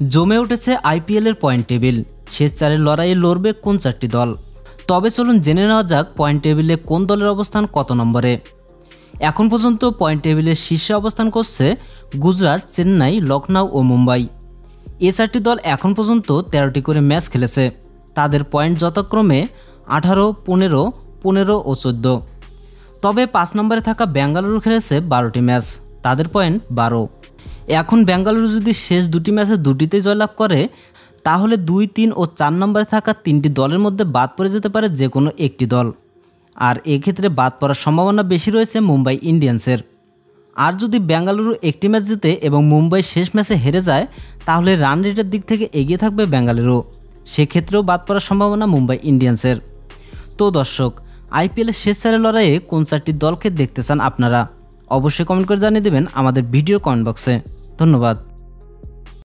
জমে উঠেছে আইপিএলের পয়েন্ট টেবিল। শেষ চারের লড়াইয়ে লড়বে কোন চারটি দল? তবে চলুন জেনে নেওয়া যাক পয়েন্ট টেবিলে কোন দলের অবস্থান কত নম্বরে। এখন পর্যন্ত পয়েন্ট টেবিলের শীর্ষে অবস্থান করছে গুজরাট, চেন্নাই, লখনউ ও মুম্বাই। এ চারটি দল এখন পর্যন্ত 13টি করে ম্যাচ খেলেছে। তাদের পয়েন্ট যথাক্রমে 18, 15, 15 ও 14। তবে 5 নম্বরে থাকা বেঙ্গালুরু খেলেছে 12টি ম্যাচ, তাদের পয়েন্ট 12। এখন বেঙ্গালুরু যদি শেষ দুটি ম্যাচে দুটিতে জয়লাভ করে তাহলে 2, 3 ও 4 নম্বরে থাকা 3টি দলের মধ্যে বাদ পড়ে যেতে পারে যে কোনো একটি দল। আর এক্ষেত্রে বাদ পড়ার সম্ভাবনা বেশি রয়েছে মুম্বাই ইন্ডিয়ান্সের। আর যদি বেঙ্গালুরু একটি ম্যাচ জিতে এবং মুম্বাই শেষ ম্যাচে হেরে যায় তাহলে রান রেটের দিক থেকে এগিয়ে থাকবে বেঙ্গালুরু, সেক্ষেত্রেও বাদ পড়ার সম্ভাবনা মুম্বাই ইন্ডিয়ান্সের। তো দর্শক, আইপিএলের শেষ চারের লড়াইয়ে কোন চারটি দলকে দেখতে চান আপনারা? অবশ্যই কমেন্ট করে জানিয়ে দেবেন আমাদের ভিডিও কমেন্ট বক্সে। ধন্যবাদ।